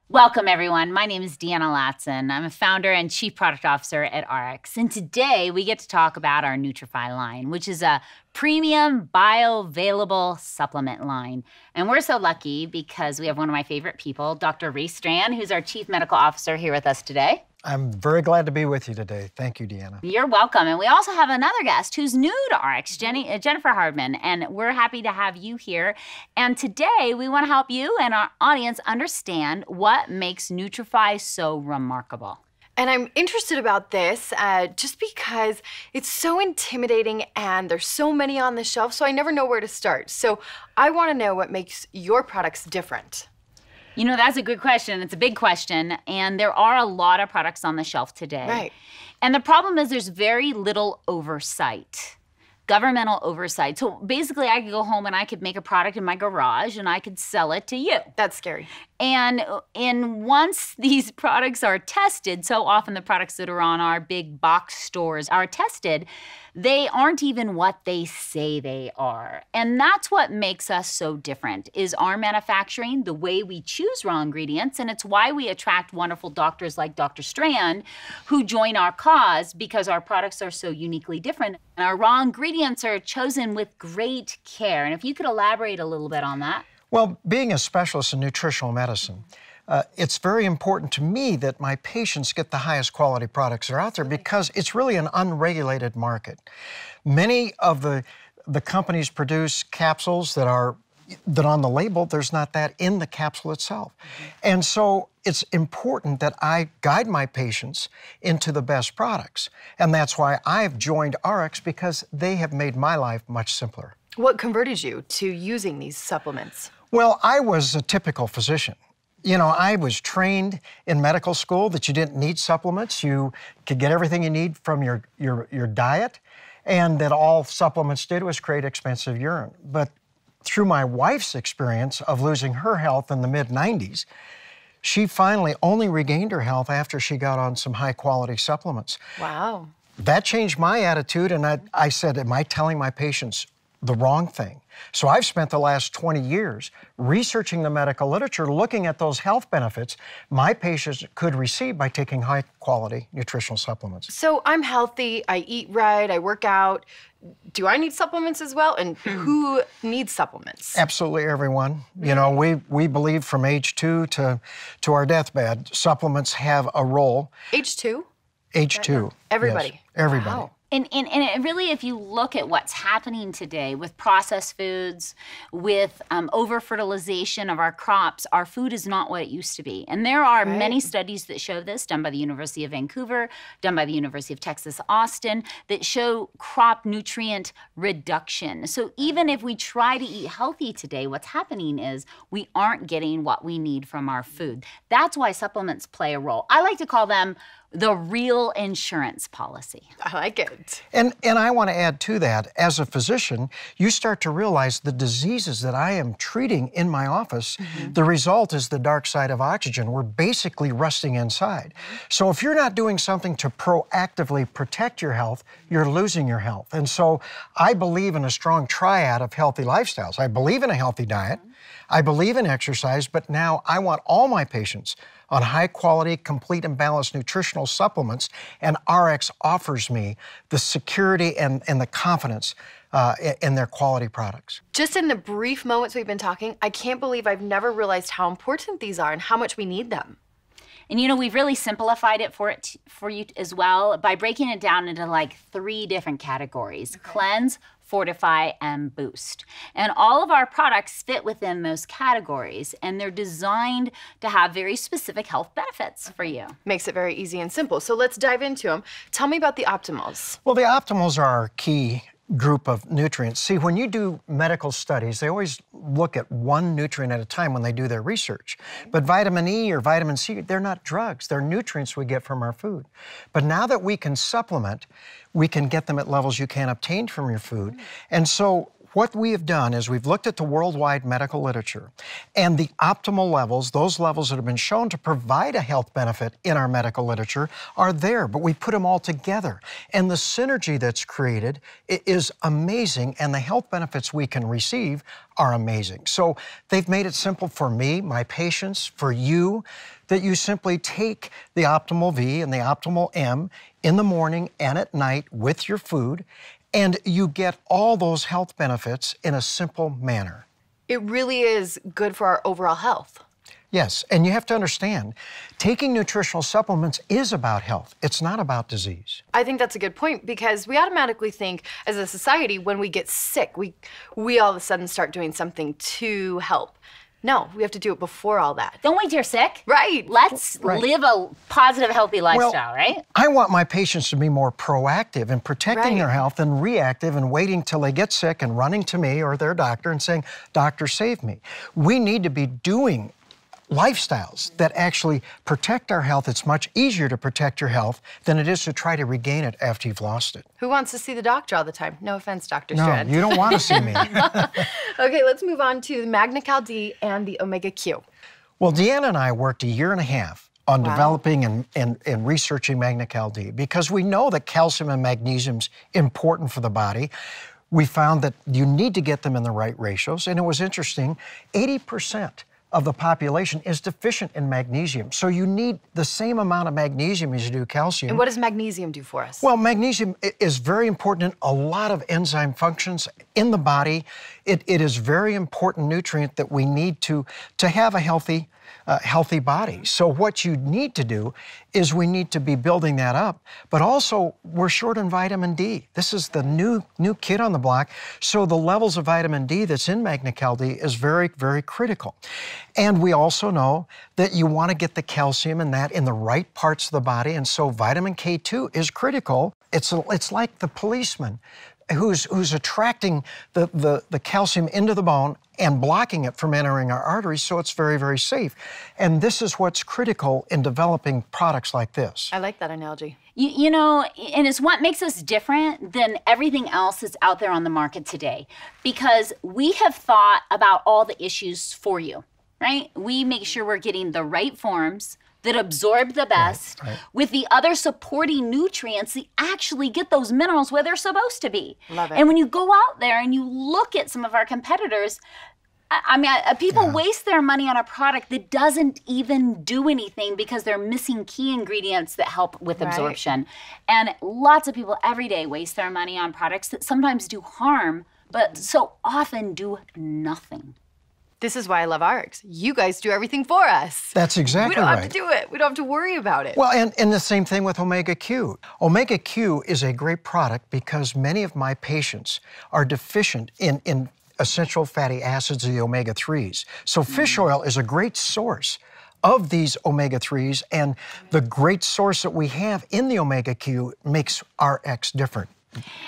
Welcome, everyone. My name is Deanna Latson. I'm a founder and chief product officer at RX. And today we get to talk about our Nutrifii line, which is a premium bioavailable supplement line. And we're so lucky because we have one of my favorite people, Dr. Ray Strand, who's our chief medical officer here with us today. I'm very glad to be with you today. Thank you, Deanna. You're welcome. And we also have another guest who's new to RX, Jennifer Hardman, and we're happy to have you here. And today we want to help you and our audience understand what makes Nutrifii so remarkable. And I'm interested about this just because it's so intimidating and there's so many on the shelf, so I never know where to start. So I want to know what makes your products different. You know, that's a good question. It's a big question. And there are a lot of products on the shelf today. Right. And the problem is there's very little oversight, governmental oversight. So basically, I could go home and I could make a product in my garage and I could sell it to you. That's scary. And once these products are tested, so often the products that are on our big box stores are tested, they aren't even what they say they are. And that's what makes us so different, is our manufacturing, the way we choose raw ingredients, and it's why we attract wonderful doctors like Dr. Strand who join our cause, because our products are so uniquely different. And our raw ingredients are chosen with great care. And if you could elaborate a little bit on that. Well, being a specialist in nutritional medicine, it's very important to me that my patients get the highest quality products that are out there because it's really an unregulated market. Many of the companies produce capsules that on the label, there's not that in the capsule itself. And so it's important that I guide my patients into the best products. And that's why I've joined RX, because they have made my life much simpler. What converted you to using these supplements? Well, I was a typical physician. You know, I was trained in medical school that you didn't need supplements. You could get everything you need from your diet, and that all supplements did was create expensive urine. But through my wife's experience of losing her health in the mid-90s, she finally only regained her health after she got on some high-quality supplements. Wow. That changed my attitude, and I said, am I telling my patients the wrong thing? So I've spent the last 20 years researching the medical literature, looking at those health benefits my patients could receive by taking high-quality nutritional supplements. So I'm healthy, I eat right, I work out. Do I need supplements as well? And who needs supplements? Absolutely everyone. You know, we believe from age 2 to our deathbed, supplements have a role. Age 2? Age 2. Everybody? Yes, everybody. Wow. And it really, if you look at what's happening today with processed foods, with over-fertilization of our crops, our food is not what it used to be. And there are many studies that show this, done by the University of Vancouver, done by the University of Texas, Austin, that show crop nutrient reduction. So even if we try to eat healthy today, what's happening is we aren't getting what we need from our food. That's why supplements play a role. I like to call them the real insurance policy. I like it. And I want to add to that, as a physician, you start to realize the diseases that I am treating in my office, the result is the dark side of oxygen. We're basically rusting inside. So if you're not doing something to proactively protect your health, you're losing your health. And so I believe in a strong triad of healthy lifestyles. I believe in a healthy diet. I believe in exercise, but now I want all my patients on high-quality, complete and balanced nutritional supplements, and RX offers me the security and the confidence in their quality products. Just in the brief moments we've been talking, I can't believe I've never realized how important these are and how much we need them. And you know, we've really simplified it for you as well by breaking it down into like 3 different categories: cleanse, fortify, and boost. And all of our products fit within those categories, and they're designed to have very specific health benefits for you. Makes it very easy and simple. So let's dive into them. Tell me about the optimals. Well, the optimals are our key group of nutrients. See, when you do medical studies, they always look at one nutrient at a time when they do their research. But vitamin E or vitamin C, they're not drugs. They're nutrients we get from our food. But now that we can supplement, we can get them at levels you can't obtain from your food. And so what we have done is we've looked at the worldwide medical literature and the optimal levels, those levels that have been shown to provide a health benefit in our medical literature are there, but we put them all together. And the synergy that's created is amazing, and the health benefits we can receive are amazing. So they've made it simple for me, my patients, for you, that you simply take the Optimal V and the Optimal M in the morning and at night with your food, and you get all those health benefits in a simple manner. It really is good for our overall health. Yes, and you have to understand, taking nutritional supplements is about health. It's not about disease. I think that's a good point, because we automatically think as a society, when we get sick, we all of a sudden start doing something to help. No, we have to do it before all that. Don't wait till you're sick. Right. Let's live a positive, healthy lifestyle, right? I want my patients to be more proactive in protecting their health than reactive and waiting till they get sick and running to me or their doctor and saying, "Doctor, save me." We need to be doing lifestyles that actually protect our health. It's much easier to protect your health than it is to try to regain it after you've lost it. Who wants to see the doctor all the time? No offense, Dr. No, Strand. you don't want to see me. Okay, let's move on to the Magna-Cal D and the Omega Q. Well, Deanna and I worked a year and a half on developing and researching Magna-Cal D because we know that calcium and magnesium's important for the body. We found that you need to get them in the right ratios, and it was interesting, 80% of the population is deficient in magnesium. So you need the same amount of magnesium as you do calcium. And what does magnesium do for us? Well, magnesium is very important in a lot of enzyme functions in the body. It is a very important nutrient that we need to have a healthy body. So what you need to do is we need to be building that up, but also we're short on vitamin D. This is the new kid on the block. So the levels of vitamin D that's in Magna-Cal D is very, very critical. And we also know that you want to get the calcium in that in the right parts of the body. And so vitamin K2 is critical. It's like the policeman who's attracting the calcium into the bone and blocking it from entering our arteries, so it's very, very safe. And this is what's critical in developing products like this. I like that analogy. You know, and it's what makes us different than everything else that's out there on the market today, because we have thought about all the issues for you, right? We make sure we're getting the right forms that absorb the best with the other supporting nutrients that actually get those minerals where they're supposed to be. Love it. And when you go out there and you look at some of our competitors, I mean, people waste their money on a product that doesn't even do anything because they're missing key ingredients that help with absorption. And lots of people every day waste their money on products that sometimes do harm, but so often do nothing. This is why I love RX. You guys do everything for us. That's exactly right. We don't have to do it. We don't have to worry about it. Well, and the same thing with Omega Q. Omega Q is a great product because many of my patients are deficient in essential fatty acids of the omega-3s. So fish oil is a great source of these omega-3s, and the great source that we have in the Omega Q makes RX different.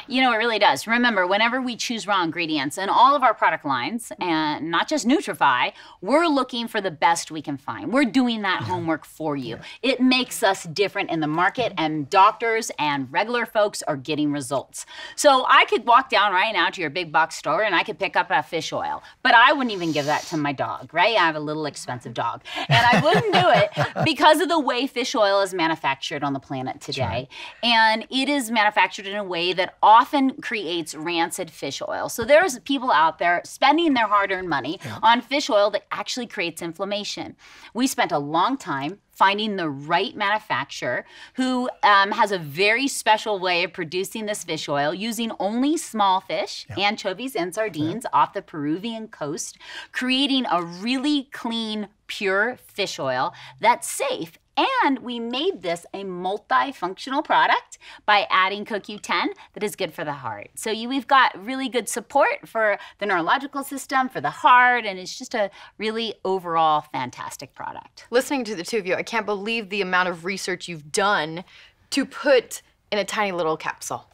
You know, it really does. Remember, whenever we choose raw ingredients in all of our product lines, and not just Nutrifii, we're looking for the best we can find. We're doing that homework for you. It makes us different in the market, and doctors and regular folks are getting results. So I could walk down right now to your big box store and I could pick up a fish oil, but I wouldn't even give that to my dog, right? I have a little expensive dog, and I wouldn't do it because of the way fish oil is manufactured on the planet today. And it is manufactured in a way that often creates rancid fish oil. So there's people out there spending their hard-earned money on fish oil that actually creates inflammation. We spent a long time finding the right manufacturer who has a very special way of producing this fish oil using only small fish, anchovies and sardines off the Peruvian coast, creating a really clean, pure fish oil that's safe. And we made this a multifunctional product by adding CoQ10 that is good for the heart. So we've got really good support for the neurological system, for the heart, and it's just a really overall fantastic product. Listening to the two of you, I can't believe the amount of research you've done to put in a tiny little capsule.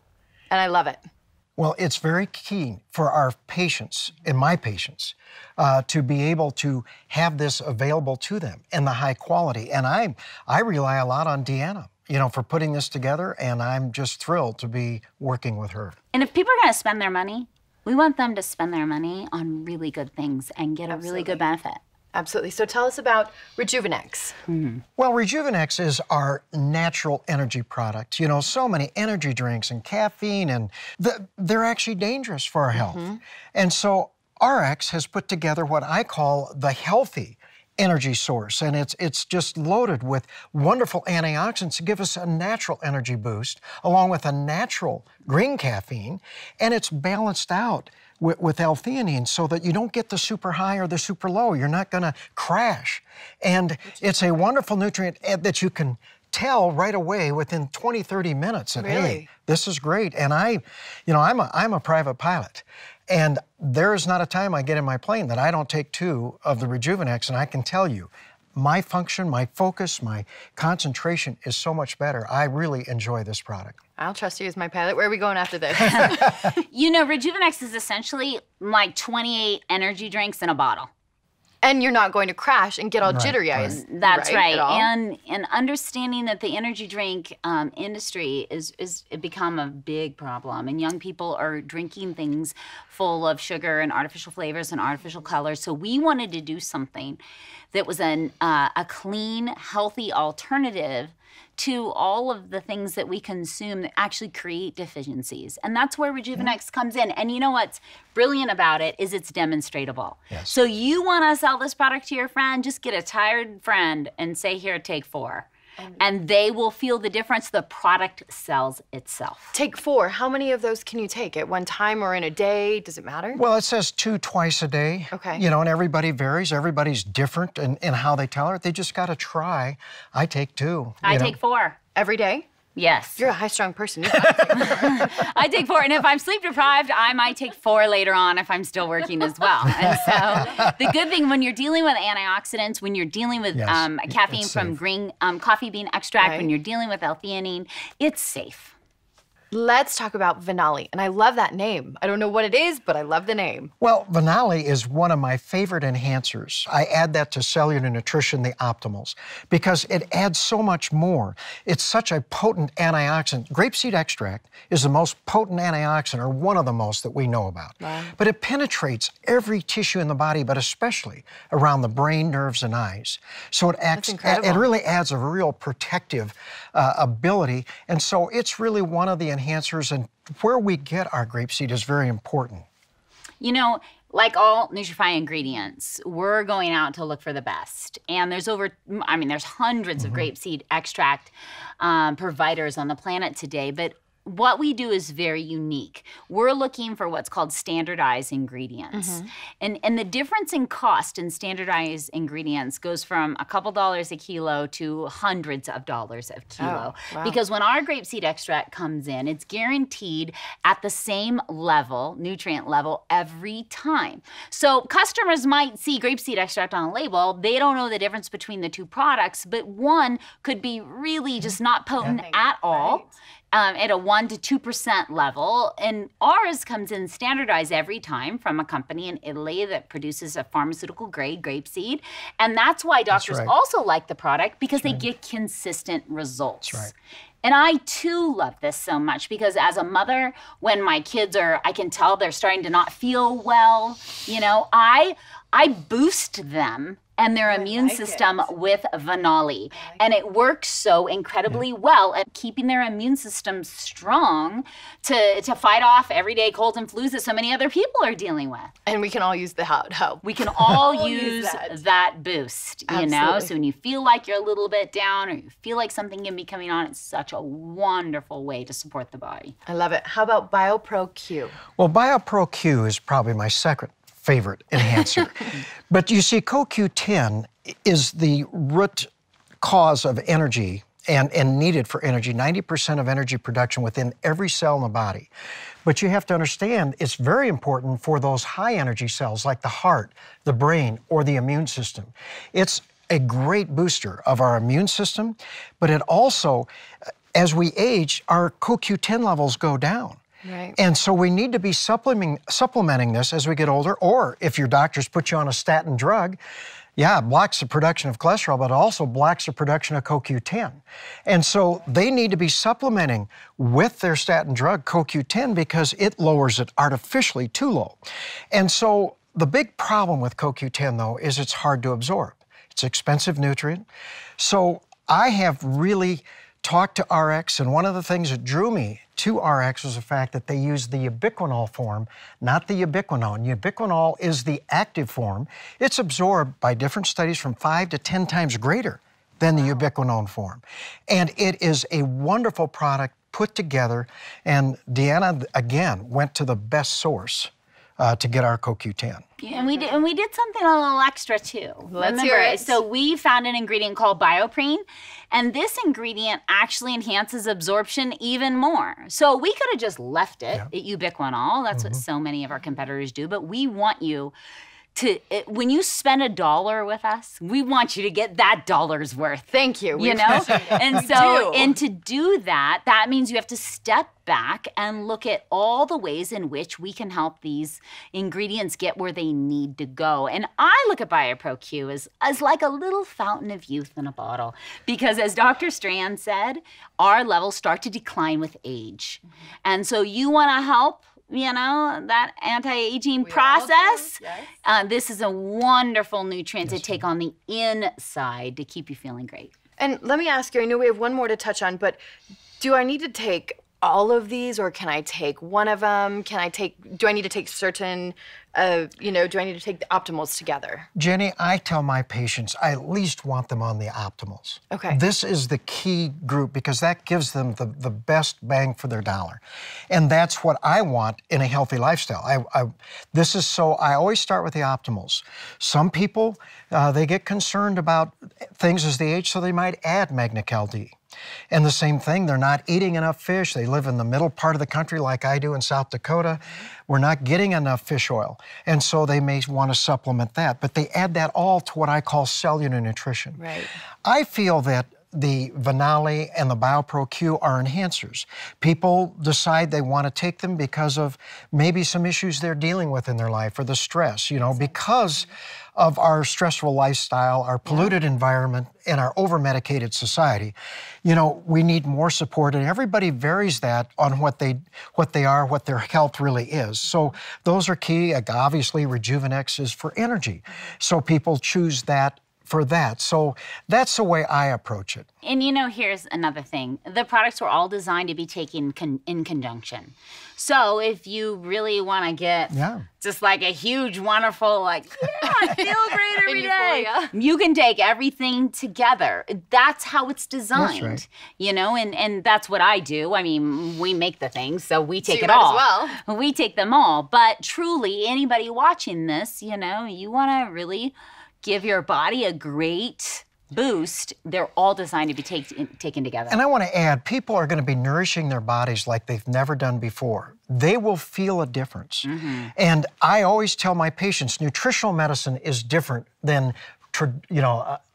And I love it. Well, it's very key for our patients, and my patients, to be able to have this available to them in the high quality. And I rely a lot on Deanna, you know, for putting this together, and I'm just thrilled to be working with her. And if people are going to spend their money, We want them to spend their money on really good things and get a really good benefit. Absolutely. So tell us about Rejuvenex. Well, Rejuvenex is our natural energy product. You know, so many energy drinks and caffeine, and they're actually dangerous for our health. And so RX has put together what I call the healthy energy source, and it's just loaded with wonderful antioxidants to give us a natural energy boost, along with a natural green caffeine, and it's balanced out with L-theanine so that you don't get the super high or the super low. You're not going to crash. And it's a wonderful nutrient that you can tell right away within 20, 30 minutes that, hey, this is great. And I'm a private pilot. And there is not a time I get in my plane that I don't take 2 of the Rejuvenex, and I can tell you, my function, my focus, my concentration is so much better. I really enjoy this product. I'll trust you as my pilot. Where are we going after this? You know, Rejuvenex is essentially like 28 energy drinks in a bottle. And you're not going to crash and get all jittery eyes. That's right. And understanding that the energy drink industry is become a big problem, and young people are drinking things full of sugar and artificial flavors and artificial colors. So we wanted to do something that was a clean, healthy alternative to all of the things that we consume that actually create deficiencies. And that's where Rejuvenex comes in. And you know what's brilliant about it is it's demonstratable. Yes. So you want to sell this product to your friend, just get a tired friend and say, here, take 4. And they will feel the difference. The product sells itself. Take 4. How many of those can you take at one time or in a day? Does it matter? Well, it says 2 twice a day. Okay. You know, and everybody varies. Everybody's different in how they tolerate. They just got to try. I take 2. I take 4. Every day? Yes. You're a high-strung person. You have to take I take 4, and if I'm sleep deprived, I might take 4 later on if I'm still working as well. And so the good thing when you're dealing with antioxidants, when you're dealing with caffeine from green coffee bean extract, when you're dealing with L-theanine, it's safe. Let's talk about Venali, and I love that name. I don't know what it is, but I love the name. Well, Venali is one of my favorite enhancers. I add that to cellular nutrition, the optimals, because it adds so much more. It's such a potent antioxidant. Grapeseed extract is the most potent antioxidant, or one of the most that we know about. Wow. But it penetrates every tissue in the body, but especially around the brain, nerves, and eyes. So it acts, it really adds a real protective ability, and so it's really one of the enhancers, and where we get our grapeseed is very important. You know, like all Nutrifii ingredients, we're going out to look for the best. And there's there's hundreds of grapeseed extract providers on the planet today, but what we do is very unique. We're looking for what's called standardized ingredients. And the difference in cost in standardized ingredients goes from a couple dollars a kilo to hundreds of dollars a kilo. Oh, wow. Because when our grapeseed extract comes in, it's guaranteed at the same level, nutrient level, every time. So customers might see grapeseed extract on a label. They don't know the difference between the 2 products, but one could be really just not potent at all. At a 1 to 2% level, and ours comes in standardized every time from a company in Italy that produces a pharmaceutical grade grapeseed, and that's why doctors also like the product, because they get consistent results. That's right. And I too love this so much because as a mother, when my kids I can tell they're starting to not feel well, you know, I boost them and their immune system with Venali. And it works so incredibly well at keeping their immune system strong to fight off everyday colds and flus that so many other people are dealing with. And we can all use the help. We can all use that boost, you know? So when you feel like you're a little bit down or you feel like something can be coming on, it's such a wonderful way to support the body. I love it. How about BioPro Q? Well, BioPro Q is probably my second favorite enhancer. But you see, CoQ10 is the root cause of energy and needed for energy, 90% of energy production within every cell in the body. But you have to understand it's very important for those high energy cells like the heart, the brain, or the immune system. It's a great booster of our immune system, but it also, as we age, our CoQ10 levels go down. Right. And so we need to be supplementing this as we get older, or if your doctors put you on a statin drug, Yeah, it blocks the production of cholesterol, but it also blocks the production of CoQ10. And so they need to be supplementing with their statin drug, CoQ10, because it lowers it artificially too low. And so the big problem with CoQ10, though, is it's hard to absorb. It's an expensive nutrient. So I have really talked to RX, and one of the things that drew me to RX was the fact that they use the ubiquinol form, not the ubiquinone. Ubiquinol is the active form. It's absorbed by different studies from 5 to 10 times greater than the ubiquinone form. And it is a wonderful product put together, and Deanna, again, went to the best source to get our CoQ10. Yeah, and we did something a little extra too. Let's hear it. So we found an ingredient called bioprene, and this ingredient actually enhances absorption even more. So we could have just left it at ubiquinol. That's what so many of our competitors do. But we want you to, when you spend $1 with us, we want you to get that dollar's worth. Thank you. You know? And so, and to do that, that means you have to step back and look at all the ways in which we can help these ingredients get where they need to go. And I look at BioPro-Q as like a little fountain of youth in a bottle. Because as Dr. Strand said, our levels start to decline with age. And so you want to help, you know, that anti-aging process. Yes. This is a wonderful nutrient to take on the inside to keep you feeling great. And let me ask you, I know we have one more to touch on, but do I need to take all of these, or can I take one of them? Do I need to take certain, do I need to take the optimals together? Jenny, I tell my patients I at least want them on the optimals. Okay. This is the key group because that gives them the best bang for their dollar. And that's what I want in a healthy lifestyle. I always start with the optimals. Some people, they get concerned about things as they age, so they might add Magna-Cal-D. And the same thing, they're not eating enough fish. They live in the middle part of the country like I do in South Dakota. We're not getting enough fish oil. And so they may want to supplement that. But they add that all to what I call cellular nutrition. Right. I feel that the Venali and the BioPro-Q are enhancers. People decide they want to take them because of maybe some issues they're dealing with in their life or the stress, because of our stressful lifestyle, our polluted environment, and our over-medicated society. We need more support, and everybody varies that on what they are, what their health really is. So those are key. Obviously, Rejuvenex is for energy. So people choose that for that. So that's the way I approach it. And here's another thing. The products were all designed to be taken in conjunction. So if you really want to get just like a huge, wonderful, I feel great every day, you can take everything together. That's how it's designed. That's right. And that's what I do. I mean, we make the things, so we take it all. As well. We take them all. But truly, anybody watching this, you want to really give your body a great boost. They're all designed to be taken together. And I want to add, people are going to be nourishing their bodies like they've never done before. They will feel a difference. Mm-hmm. And I always tell my patients, nutritional medicine is different than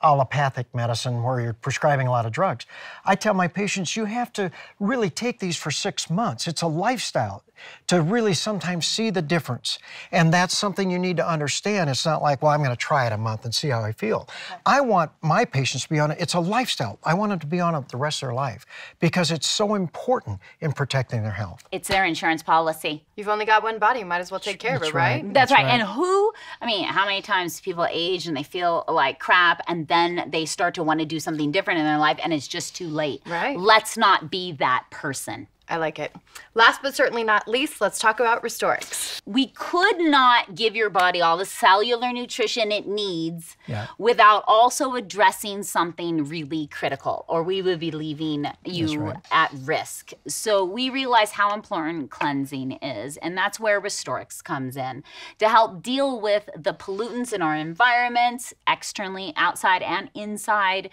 allopathic medicine where you're prescribing a lot of drugs. I tell my patients, you have to really take these for 6 months. It's a lifestyle to really sometimes see the difference. And that's something you need to understand. It's not like, well, I'm going to try it a month and see how I feel. I want my patients to be on it. It's a lifestyle. I want them to be on it the rest of their life because it's so important in protecting their health. It's their insurance policy. You've only got one body. You might as well take care of it, right? That's right. And how many times people age and they feel like crap and then they start to want to do something different in their life and it's just too late. Right. Let's not be that person. I like it. Last but certainly not least, let's talk about Restorix. We could not give your body all the cellular nutrition it needs without also addressing something really critical, or we would be leaving you at risk. So we realize how important cleansing is, and that's where Restorix comes in to help deal with the pollutants in our environment, externally, outside, and inside,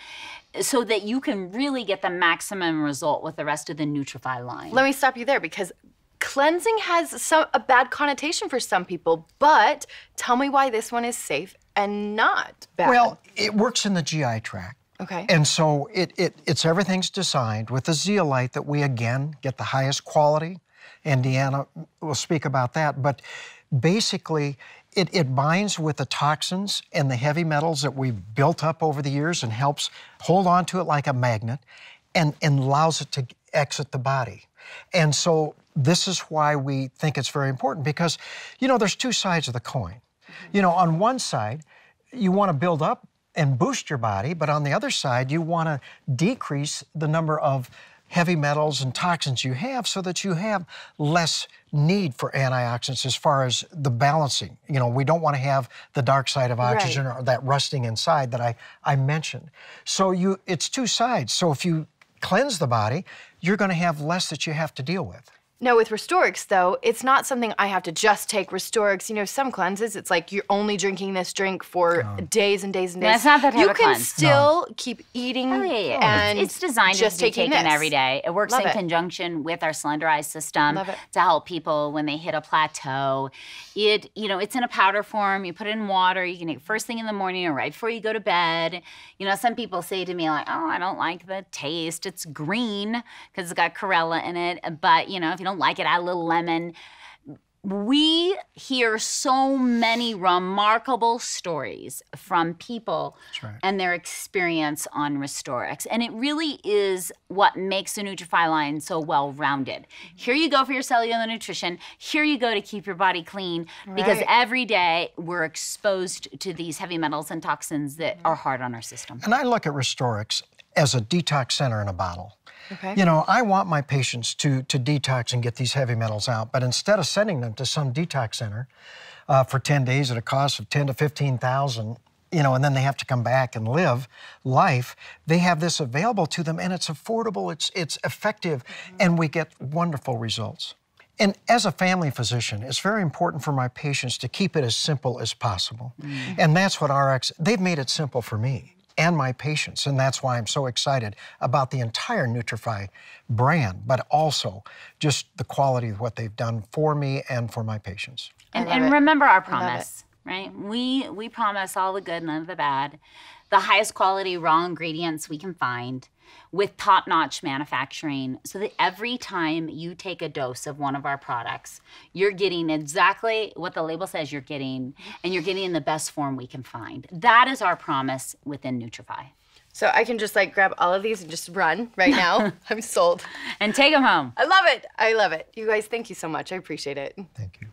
so that you can really get the maximum result with the rest of the Nutrifii line. Let me stop you there because cleansing has a bad connotation for some people, but tell me why this one is safe and not bad. Well, it works in the GI tract. Okay. And so everything's designed with the zeolite that we, again, get the highest quality, and Deanna will speak about that. But basically it binds with the toxins and the heavy metals that we've built up over the years and helps hold on to it like a magnet and allows it to exit the body. And so this is why we think it's very important because, you know, there's two sides of the coin. You know, on one side, you want to build up and boost your body, but on the other side, you want to decrease the number of heavy metals and toxins you have so that you have less need for antioxidants as far as the balancing. You know, we don't want to have the dark side of oxygen or that rusting inside that I mentioned. So it's two sides. So if you cleanse the body, you're going to have less that you have to deal with. Now, with Restorix, though, it's not something I have to just take Restorix. You know, some cleanses, it's like you're only drinking this drink for days and days and days. That's not that type you of can cleanse. still keep eating and It's designed just to be taking taken this. every day. It works Love in it. conjunction with our slenderized system Love it. to help people when they hit a plateau. It, you know, it's in a powder form. You put it in water. You can take it first thing in the morning or right before you go to bed. You know, some people say to me like, oh, I don't like the taste. It's green because it's got chlorella in it. But, you know, if you don't like it, add a little lemon. We hear so many remarkable stories from people and their experience on Restorix. And it really is what makes the Nutrifii line so well-rounded. Here you go for your cellular nutrition. Here you go to keep your body clean because every day we're exposed to these heavy metals and toxins that are hard on our system. And I look at Restorix as a detox center in a bottle. Okay. You know, I want my patients to detox and get these heavy metals out, but instead of sending them to some detox center for 10 days at a cost of $10,000 to $15,000, you know, and then they have to come back and live life, they have this available to them and it's affordable, it's effective, and we get wonderful results. And as a family physician, it's very important for my patients to keep it as simple as possible. And that's what RX, they've made it simple for me and my patients, and that's why I'm so excited about the entire Nutrifii brand, but also just the quality of what they've done for me and for my patients. And remember our promise, right? We promise all the good, none of the bad, the highest quality raw ingredients we can find with top-notch manufacturing so that every time you take a dose of one of our products, you're getting exactly what the label says you're getting, and you're getting in the best form we can find. That is our promise within Nutrifii. So I can just like grab all of these and just run right now. I'm sold. And take them home. I love it. I love it. You guys, thank you so much. I appreciate it. Thank you.